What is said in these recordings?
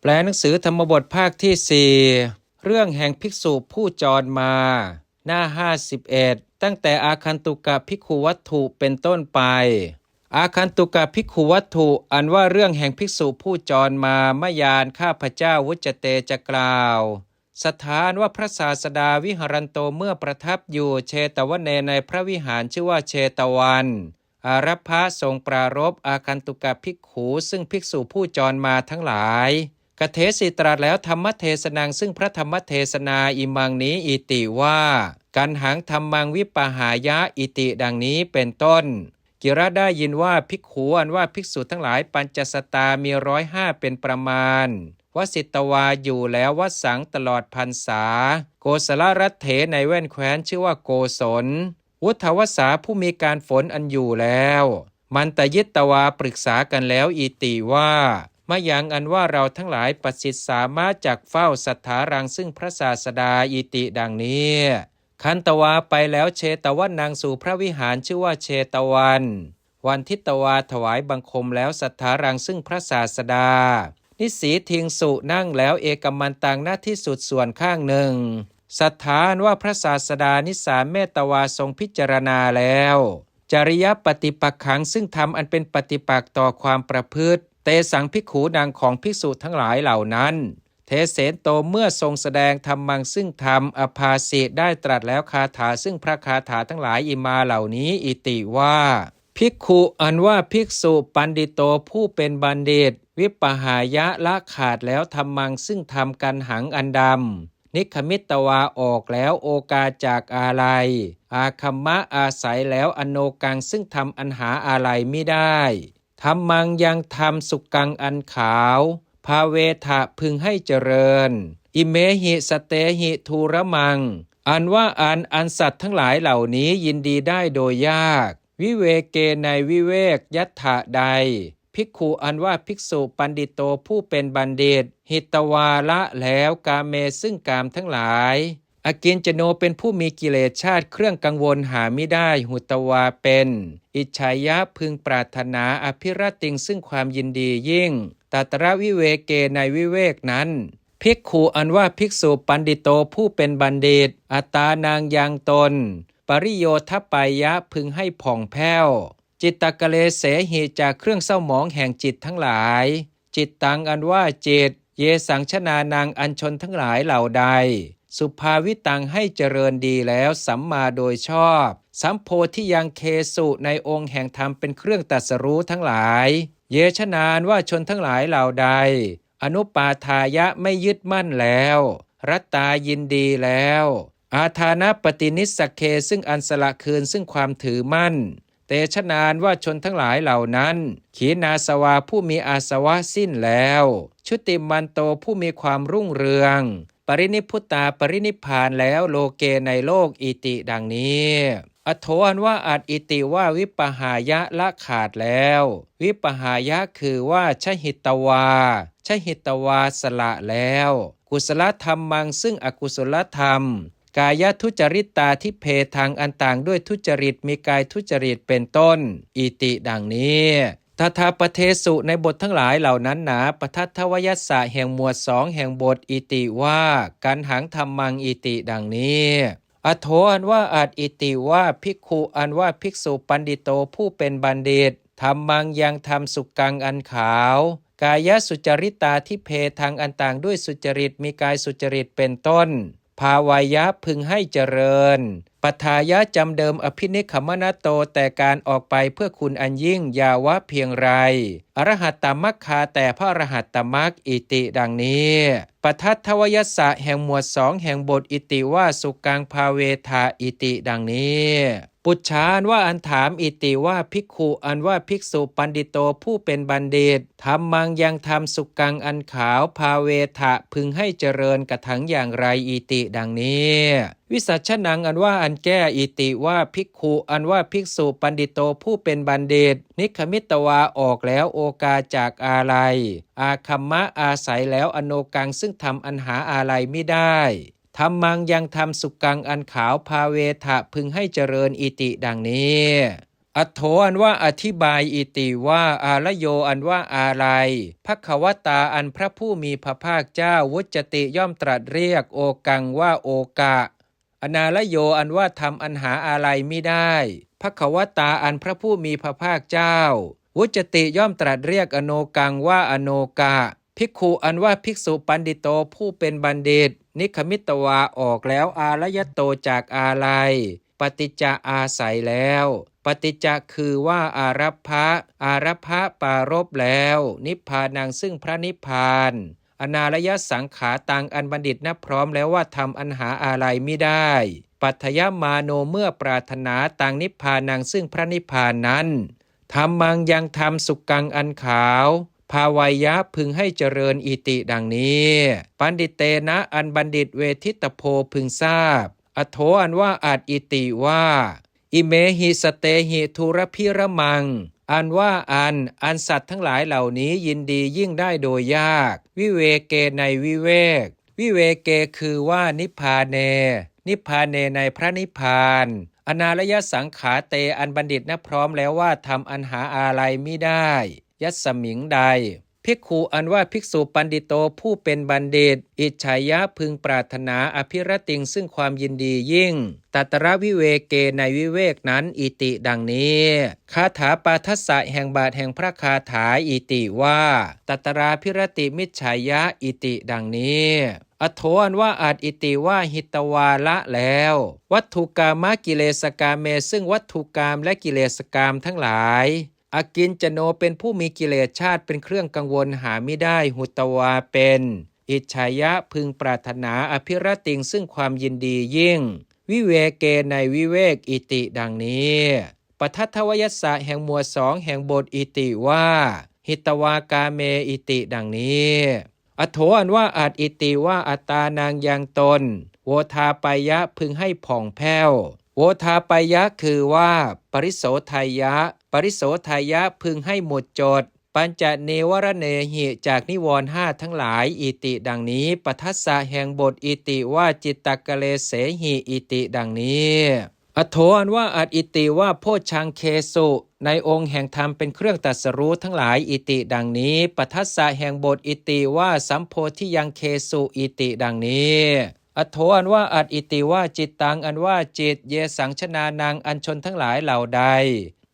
แปลหนังสือธรรมบทภาคที่4เรื่องแห่งภิกษุผู้จรมาหน้า51ตั้งแต่อาคันตุกะภิกขุวัตถุเป็นต้นไปอาคันตุกะภิกขุวัตถุอันว่าเรื่องแห่งภิกษุผู้จรมามยานข้าพเจ้าวุจเตจะกล่าวสถานว่าพระศาสดาวิหรันโตเมื่อประทับอยู่เชตวนเนในพระวิหารชื่อว่าเชตวันอารัพพะทรงปรารภอาคันตุกะภิกขุซึ่งภิกษุผู้จรมาทั้งหลายกเทศิตรัสแล้วธรรมเทศนังซึ่งพระธรรมเทศนาอิมังนี้อิติว่ากันหังธรรมังวิปหายะอิติดังนี้เป็นต้นกิระได้ยินว่าภิกขุอันว่าภิกษุทั้งหลายปัญจสตามี105เป็นประมาณวสิตวาอยู่แล้ววัดสังตลอดพรรษาโกศลรัตเถในแว่นแคว้นชื่อว่าโกศลวุฒวสาผู้มีการฝนอันอยู่แล้วมันตยิตตวาปรึกษากันแล้วอิติว่ามะยังอันว่าเราทั้งหลายประสิทธิ์สามารถจักเฝ้าสัทธารังซึ่งพระศาสดาอิติดังนี้คันตวาไปแล้วเชตวันนางสู่พระวิหารชื่อว่าเชตวันวันทิตวาถวายบังคมแล้วสัทธารังซึ่งพระศาสดานิสีทิงสุนั่งแล้วเอกมันตังหน้าที่สุดส่วนข้างหนึ่งสัทธานว่าพระศาสดานิสาเมตวาทรงพิจารณาแล้วจริยปฏิปักขังซึ่งทำอันเป็นปฏิปักษ์ต่อความประพฤติเตสังภิกขุนางของภิกษุทั้งหลายเหล่านั้นเทเสนโตเมื่อทรงแสดงธรรมังซึ่งธรรมอภาสิได้ตรัสแล้วคาถาซึ่งพระคาถาทั้งหลายอิมาเหล่านี้อิติว่าภิกขุอันว่าภิกษุปันดิโตผู้เป็นบัณฑิตวิปหายะละขาดแล้วธรรมังซึ่งทำกันหังอันดำนิคมิตวาออกแล้วโอกาจากอาลัยอาคัมมะอาศัยแล้วอโนกังซึ่งทำอันหาอาลัยไม่ได้ธรรมังยังทำสุกังอันขาวภาเวทะพึงให้เจริญอิเมหิสเตหิทูระมังอันว่าอันสัตว์ทั้งหลายเหล่านี้ยินดีได้โดยยากวิเวเกในวิเวกยัตถะใดภิกขุอันว่าภิกษุปันดิโตผู้เป็นบัณฑิตหิตวาละแล้วกาเมซึ่งกามทั้งหลายอกินจโนเป็นผู้มีกิเลสชาติเครื่องกังวลหาไม่ได้หุตวาเป็นอิจฉายะพึงปรารถนาอภิรติงซึ่งความยินดียิ่งตัตระวิเวเกในวิเวกนั้นภิกขุอันว่าภิกษุปันดิโตผู้เป็นบัณฑิตอัตตานางยังตนปริโยทปายะพึงให้ผ่องแผ้วจิตตกเลเสหิจากเครื่องเศร้าหมองแห่งจิตทั้งหลายจิตตังอันว่าจิตเยสังชนานางอัญชนทั้งหลายเหล่าใดสุภาวิตังให้เจริญดีแล้วสัมมาโดยชอบสัมโพธิยังเคสุในองค์แห่งธรรมเป็นเครื่องตรัสรู้ทั้งหลายเยชนานว่าชนทั้งหลายเหล่าใดอนุปาทายะไม่ยึดมั่นแล้วรัตตายินดีแล้วอาทานะปฏินิสสเคซึ่งอันสละคืนซึ่งความถือมั่นเตชนานว่าชนทั้งหลายเหล่านั้นขีณาสวาผู้มีอาสวะสิ้นแล้วชุติมันโตผู้มีความรุ่งเรืองปรินิพพุตาปรินิพพานแล้วโลเกในโลกอิติดังนี้อโถอันว่าอัดอิติว่าวิปหายะละขาดแล้ววิปหายะคือว่าชหิตวาชหิตวาสละแล้วกุศลธรรมมังซึ่งอกุศลธรรมกายทุจริตตาทิเพทางอันต่างด้วยทุจริตมีกายทุจริตเป็นต้นอิติดังนี้ตถาปเทสุในบททั้งหลายเหล่านั้นหนาปทัททวยัสสะแห่งหมวด2แห่งบทอิติว่ากันหังธรรมังอิติดังนี้อโถอันว่าอาจอิติว่าภิกขุอันว่าภิกษุปันดิโตผู้เป็นบัณฑิตธรรมังยังทำสุกังอันขาวกายสุจริตตาทิเพทางอันต่างด้วยสุจริตมีกายสุจริตเป็นต้นภาวายะพึงให้เจริญปัฏฐายะจำเดิมอภินิขมนโตแต่การออกไปเพื่อคุณอันยิ่งยาวะเพียงไรอรหัตตมัคคาแต่พระอรหัตตมรรคอิติดังนี้ปทัททวยัสสะแห่งหมวด2แห่งบทอิติว่าสุกังภาเวทาอิติดังนี้ปุจฉาอันว่าอันถามอิติว่าภิกขุอันว่าภิกษุปันดิโตผู้เป็นบัณฑิตธรรมังยังทำสุกังอันขาวภาเวทะพึงให้เจริญกระถังอย่างไรอิติดังนี้วิสัชนังอันว่าอันแก้อิติว่าภิกขุอันว่าภิกษุปันดิโตผู้เป็นบัณฑิตนิคมิตวาออกแล้วโอกาจากอาลัยอาคัมมะอาศัยแล้วอโนกังซึ่งทำอันหาอาลัยไม่ได้ธรรมังยังทำสุกังอันขาวภาเวทะพึงให้เจริญอิติดังนี้ อัทโธอันว่าอธิบายอิติว่าอาละโยอันว่าอะไรภัควตาอันพระผู้มีพระภาคเจ้าวุจติย่อมตรัสเรียกโอกังว่าโอกะอนาละโยอันว่าทำอันหาอะไรไม่ได้ภัควตาอันพระผู้มีพระภาคเจ้าวุจติย่อมตรัสเรียกอโนกังว่าอโนกะภิกขุอันว่าภิกษุปันดิโตผู้เป็นบัณฑิตนิคมิตวาออกแล้วอารยโตจากอาลัยปฏิจจอาศัยแล้วปฏิจจคือว่าอารัพพะปารภแล้วนิพพานังซึ่งพระนิพพานอนารยสังขาตังอันบัณฑิตนับพร้อมแล้วว่าทำอันหาอะไรไม่ได้ปัทยมาโนเมื่อปรารถนาตังนิพพานังซึ่งพระนิพพานนั้นธรรมังยังทำสุกังอันขาวภาวัยยะพึงให้เจริญอิติดังนี้ปันดิเตนะอันบัณฑิตเวทิตโพพึงทราบอโถอันว่าอาจอิติว่าอิเมหิสเตหิทุรพิระมังอันว่าอันสัตว์ทั้งหลายเหล่านี้ยินดียิ่งได้โดยยากวิเวเกในวิเวกวิเวเกคือว่านิพพาเนในพระนิพพานอนาลยสังขาเตอันบัณฑิตนับพร้อมแล้วว่าทำอันหาอะไรมิได้ยัสมิงใดภิกขุอันว่าภิกษุปันดิโตผู้เป็นบัณฑิตอิจฉายะพึงปรารถนาอภิรติงซึ่งความยินดียิ่งตัตระวิเวเกในวิเวกนั้นอิติดังนี้คาถาปาทัสสะแห่งบาทแห่งพระคาถาอิติว่าตัตราภิรติมิจฉายะอิติดังนี้อโถอันว่าอาจอิติว่าหิตวาละแล้ววัตถุกามกิเลสกามเมซึ่งวัตถุกามและกิเลสกามทั้งหลายอากินจโนเป็นผู้มีกิเลสชาติเป็นเครื่องกังวลหาไม่ได้หุตวาเป็นอิจฉายะพึงปรารถนาอภิรติงซึ่งความยินดียิ่งวิเวเกในวิเวกอิติดังนี้ปทัททวยสสะแห่งหมวดสองแห่งบทอิติว่าหิตวากาเมอิติดังนี้อโถอันว่าอาจอิติว่าอัตตานางยังตนโวทาปายะพึงให้ผ่องแผ้วโวทาปายะคือว่าปริโสทายะพึงให้หมดจดปัญจเนวรเนหิจากนิวรณ์ห้าทั้งหลายอิติดังนี้ปทัสสะแห่งบทอิติว่าจิตตกะเลเสหิอิติดังนี้อโถอันว่าอาจอิติว่าโพชฌังเคสุในองค์แห่งธรรมเป็นเครื่องตรัสรู้ทั้งหลายอิติดังนี้ปทัสสะแห่งบทอิติว่าสัมโพธิยังเคสุอิติดังนี้อโถอันว่าอาจอิติว่าจิตตังอันว่าจิตเยสังชนานังอันชนทั้งหลายเหล่าใด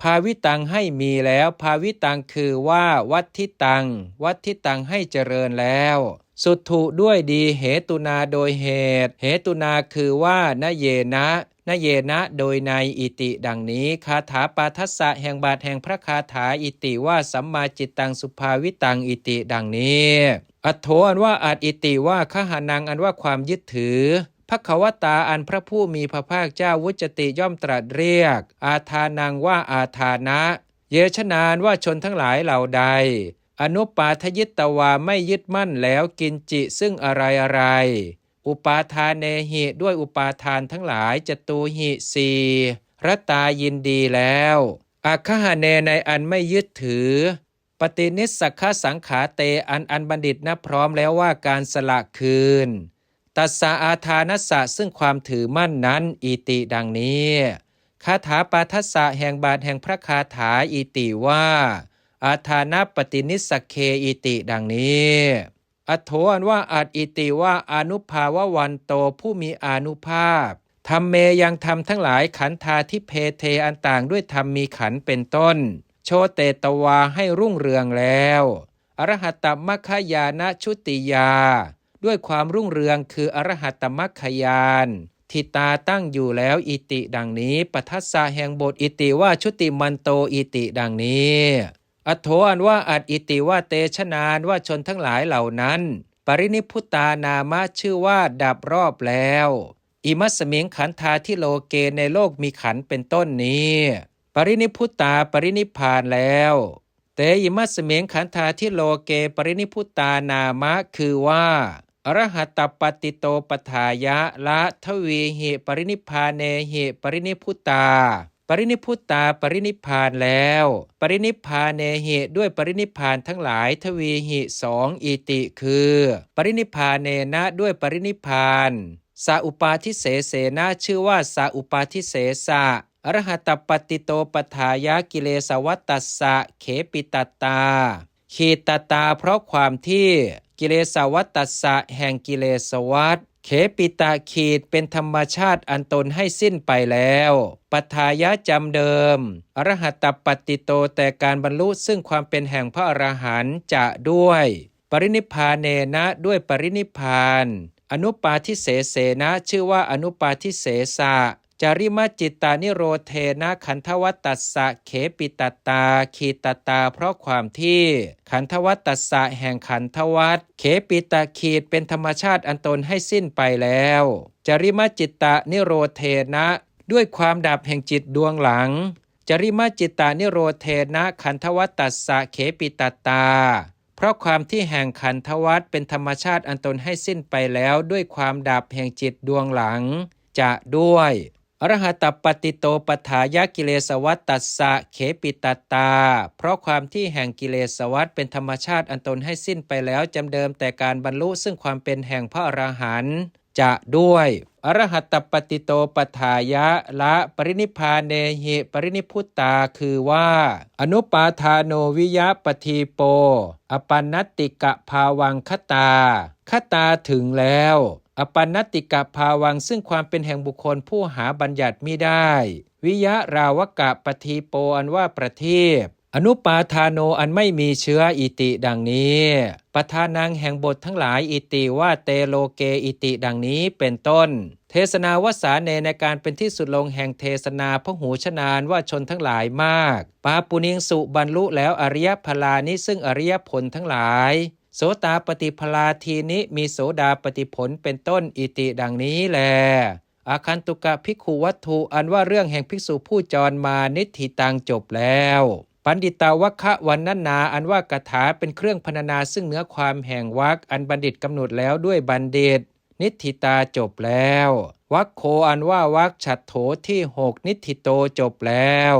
ภาวิตังให้มีแล้วภาวิตังคือว่าวัตถิตังให้เจริญแล้วสุถุด้วยดีเหตุนาโดยเหตุนาคือว่านเยนะโดยในอิติดังนี้คาถาปาทัสสะแห่งบาทแห่งพระคาถาอิติว่าสัมมาจิตตังสุภาวิตังอิติดังนี้อัทโถอันว่าอาจอิติว่าคหานังอันว่าความยึดถือภัควตาอันพระผู้มีพระภาคเจ้าวุจติย่อมตรัสเรียกอาทานังว่าอาทานะเยชนานว่าชนทั้งหลายเหล่าใดอนุปาทยิตตวาไม่ยึดมั่นแล้วกินจิซึ่งอะไรอุปาทานเนหิด้วยอุปาทานทั้งหลายจตูหิสีรตายินดีแล้วอาคหเนในอันไม่ยึดถือปฏินิสสักขสังขาเตอันบัณฑิตนับพร้อมแล้วว่าการสละคืนตัสสะอาทานัสสะซึ่งความถือมั่นนั้นอิติดังนี้คาถาปาทัสสะแห่งบาทแห่งพระคาถาอิติว่าอาทานะปฏินิสสเคอิติดังนี้อโถอันว่าอาจอิติว่าอนุภาววันโตผู้มีอานุภาพธรรมเมยังธรรมทั้งหลายขันธาทิเพเทอันต่างด้วยธรรมมีขันเป็นต้นโชเตตวาให้รุ่งเรืองแล้วอรหัตตมัคคายานะชุติยาด้วยความรุ่งเรืองคืออรหัตตมัคคายานทิตาตั้งอยู่แล้วอิติดังนี้ปทัสสะแห่งบทอิติว่าชุติมันโตอิติดังนี้อโถอันว่าอาจอิติว่าเตชนานว่าชนทั้งหลายเหล่านั้นปรินิพพุตานามะชื่อว่าดับรอบแล้วอิมัสมิงขันธาที่โลเกในโลกมีขันเป็นต้นนี้ปรินิพพุตาปรินิพพานแล้วเตอิมัสมิงขันธาที่โลเกปรินิพพุตานามะคือว่าอรหัตตปฏิโตปทายะละทวีหิปรินิพพานเนหิปรินิพพุตาปรินิพพุตาปรินิพพานแล้วปรินิพพานเนหิด้วยปรินิพพานทั้งหลายทวีหิสองอิติคือปรินิพพานเนนะด้วยปรินิพพานสาอุปาทิเสเสนะชื่อว่าสาอุปาทิเสสะ อรหัตปฏิโตปทายะกิเลสวัตตัสสะเขปิตตาขีตตาเพราะความที่กิเลสวัตตัสสะแห่งกิเลสวัฏเขปิตาขีดเป็นธรรมชาติอันตนให้สิ้นไปแล้วปทายะจำเดิมอรหัตปฏิโตแต่การบรรลุซึ่งความเป็นแห่งพระอรหันต์จะด้วยปรินิพพานเนนะด้วยปรินิพพานอนุปาทิเสเสนะชื่อว่าอนุปาทิเสสะจาริมจิตตานิโรเทนะขันธวัตตัสสะเขปิตตาขีตตาเพราะความที่ขันธวัตตัสสะแห่งขันธวัตเขปิตาขีดเป็นธรรมชาติอันตนให้สิ้นไปแล้วจาริมจิตตานิโรเทนะด้วยความดับแห่งจิตดวงหลังจาริมจิตตานิโรเทนะขันธวัตตัสสะเขปิตตาเพราะความที่แห่งขันธวัฏเป็นธรรมชาติอันตนให้สิ้นไปแล้วด้วยความดับแห่งจิตดวงหลังจะด้วยอรหัตปฏิโตปทายะกิเลสวัตตัสสะเขปิตตาเพราะความที่แห่งกิเลสวัฏเป็นธรรมชาติอันตนให้สิ้นไปแล้วจำเดิมแต่การบรรลุซึ่งความเป็นแห่งพระอรหันต์จะด้วยอรหัตปฏิโตปทายะละปรินิพพานเนหิปรินิพพุตตาคือว่าอนุปาทาโนวิยะปทีโปอปันนติกะภาวังคตาถึงแล้วอปันนติกะภาวังซึ่งความเป็นแห่งบุคคลผู้หาบัญญัติมิได้วิยะราวกะปทีโปอันว่าประทีปอนุปาทาโนอันไม่มีเชื้ออิติดังนี้ปทานังแห่งบททั้งหลายอิติว่าเตโลเกอิติดังนี้เป็นต้นเทศนาวสาเนในการเป็นที่สุดลงแห่งเทศนาพหูชนานว่าชนทั้งหลายมากปาปุณิงสุบรรลุแล้วอริยพลานิซึ่งอริยผลทั้งหลายโสตาปฏิพลาทีนิมีโสดาปฏิผลเป็นต้นอิติดังนี้แลอาคันตุกะภิกขุวัตถุอันว่าเรื่องแห่งภิกษุผู้จรมานิธิตังจบแล้วปันดิตาวัคคะวันนันนาอันว่ากถาเป็นเครื่องพรรณนาซึ่งเนื้อความแห่งวรรคอันบัณฑิตกำหนดแล้วด้วยบัณฑิตนิธิตาจบแล้ววัคโคอันว่าวรรคฉัตรโถที่6นิธิโตจบแล้ว